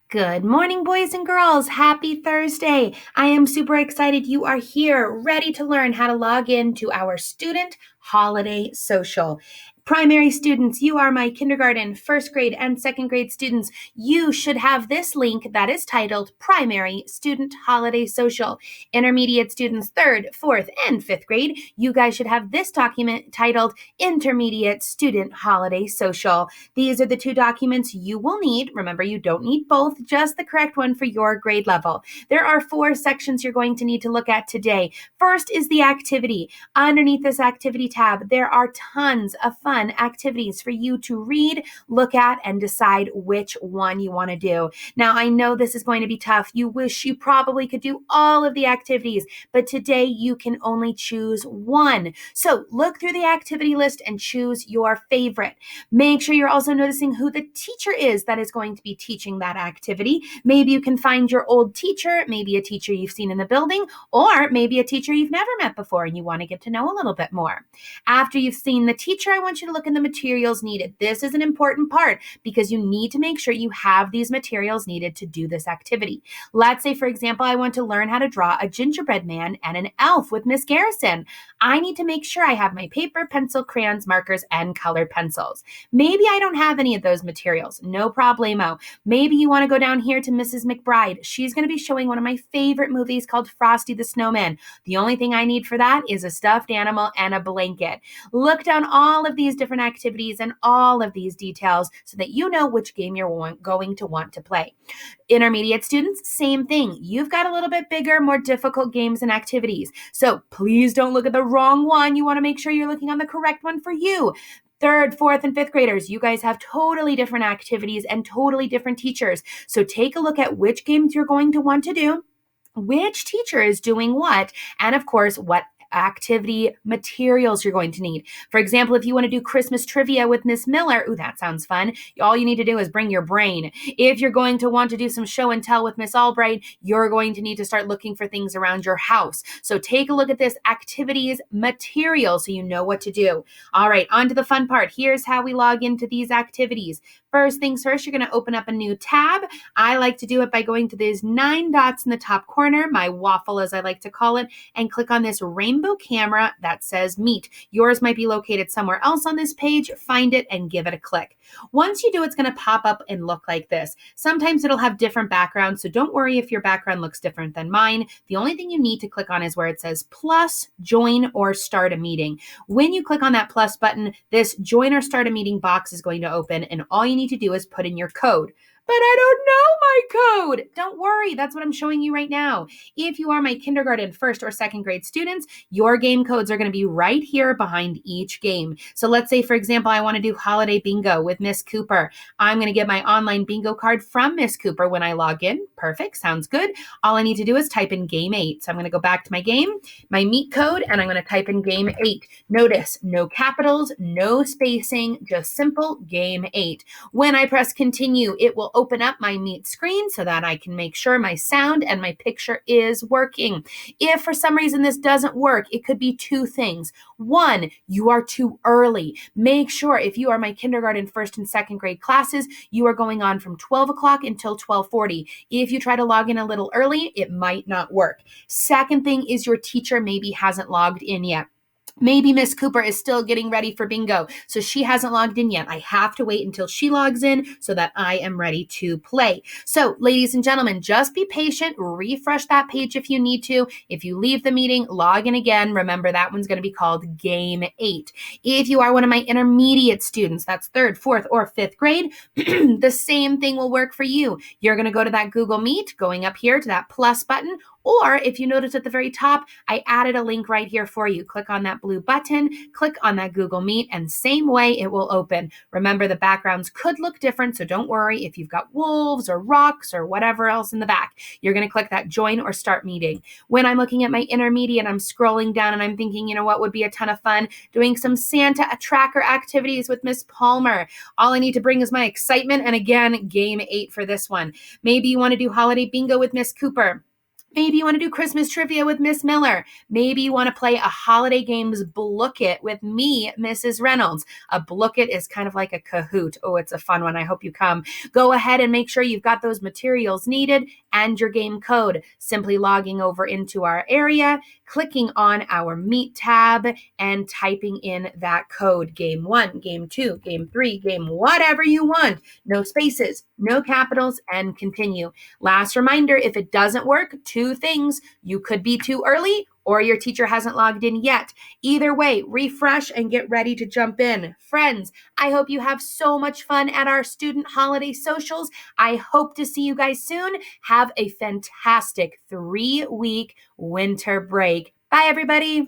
Good morning, boys and girls. Happy Thursday. I am super excited you are here, ready to learn how to log in to our student holiday social. Primary students, you are my kindergarten, first grade, and second grade students. You should have this link that is titled Primary Student Holiday Social. Intermediate students, third, fourth, and fifth grade, you guys should have this document titled Intermediate Student Holiday Social. These are the two documents you will need. Remember, you don't need both, just the correct one for your grade level. There are 4 sections you're going to need to look at today. First is the activity. Underneath this activity tab, there are tons of fun activities for you to read, look at, and decide which one you want to do. Now, I know this is going to be tough. You wish you probably could do all of the activities, but today you can only choose one. So look through the activity list and choose your favorite. Make sure you're also noticing who the teacher is that is going to be teaching that activity. Maybe you can find your old teacher, maybe a teacher you've seen in the building, or maybe a teacher you've never met before and you want to get to know a little bit more. After you've seen the teacher, I want you to look in the materials needed. This is an important part because you need to make sure you have these materials needed to do this activity. Let's say, for example, I want to learn how to draw a gingerbread man and an elf with Miss Garrison. I need to make sure I have my paper, pencil, crayons, markers, and colored pencils. Maybe I don't have any of those materials. No problemo. Maybe you want to go down here to Mrs. McBride. She's going to be showing one of my favorite movies called Frosty the Snowman. The only thing I need for that is a stuffed animal and a blanket. Look down all of these different activities and all of these details so that you know which game you're going to want to play. Intermediate students, same thing. You've got a little bit bigger, more difficult games and activities. So please don't look at the wrong one. You want to make sure you're looking on the correct one for you. Third, fourth, and fifth graders, you guys have totally different activities and totally different teachers. So take a look at which games you're going to want to do, which teacher is doing what, and of course, what activity materials you're going to need. For example, if you want to do Christmas trivia with Miss Miller, ooh, that sounds fun. All you need to do is bring your brain. If you're going to want to do some show and tell with Miss Albright, you're going to need to start looking for things around your house. So take a look at this activities material so you know what to do. All right, on to the fun part. Here's how we log into these activities. First things first, you're going to open up a new tab. I like to do it by going to these 9 dots in the top corner, my waffle as I like to call it, and click on this rainbow camera that says Meet. Yours might be located somewhere else on this page. Find it and give it a click. Once you do, it's going to pop up and look like this. Sometimes it'll have different backgrounds, so don't worry if your background looks different than mine. The only thing you need to click on is where it says plus, join, or start a meeting. When you click on that plus button, this join or start a meeting box is going to open, and all you need to do is put in your code. But I don't know my code. Don't worry, that's what I'm showing you right now. If you are my kindergarten, first, or second grade students, your game codes are going to be right here behind each game. So let's say, for example, I want to do holiday bingo with Miss Cooper. I'm going to get my online bingo card from Miss Cooper when I log in. Perfect, sounds good. All I need to do is type in game 8. So I'm going to go back to my game, my meet code, and I'm going to type in game 8. Notice, no capitals, no spacing, just simple game 8. When I press continue, it will open up my Meet screen so that I can make sure my sound and my picture is working. If for some reason this doesn't work, it could be 2 things. 1, you are too early. Make sure if you are my kindergarten, first, and second grade classes, you are going on from 12 o'clock until 12:40. If you try to log in a little early, it might not work. Second thing is your teacher maybe hasn't logged in yet. Maybe Miss Cooper is still getting ready for bingo, so she hasn't logged in yet. I have to wait until she logs in so that I am ready to play. So, ladies and gentlemen, just be patient. Refresh that page if you need to. If you leave the meeting, log in again. Remember, that one's going to be called Game 8. If you are one of my intermediate students, that's third, fourth, or fifth grade, the same thing will work for you. You're going to go to that Google Meet, going up here to that plus button, or if you notice at the very top, I added a link right here for you. Click on that blue button, click on that Google Meet, and same way it will open. Remember, the backgrounds could look different, so don't worry if you've got wolves or rocks or whatever else in the back. You're going to click that join or start meeting. When I'm looking at my intermediate, I'm scrolling down and I'm thinking, what would be a ton of fun? Doing some Santa tracker activities with Miss Palmer. All I need to bring is my excitement, and again, game 8 for this one. Maybe you want to do holiday bingo with Miss Cooper. Maybe you want to do Christmas trivia with Miss Miller. Maybe you want to play a holiday games Blook It with me, Mrs. Reynolds. A Blook It is kind of like a Kahoot. Oh, it's a fun one. I hope you come. Go ahead and make sure you've got those materials needed and your game code. Simply logging over into our area, clicking on our Meet tab, and typing in that code. Game 1, Game 2, Game 3, Game whatever you want. No spaces, no capitals, and continue. Last reminder, if it doesn't work, two things. You could be too early or your teacher hasn't logged in yet. Either way, refresh and get ready to jump in. Friends, I hope you have so much fun at our student holiday socials. I hope to see you guys soon. Have a fantastic 3-week winter break. Bye, everybody.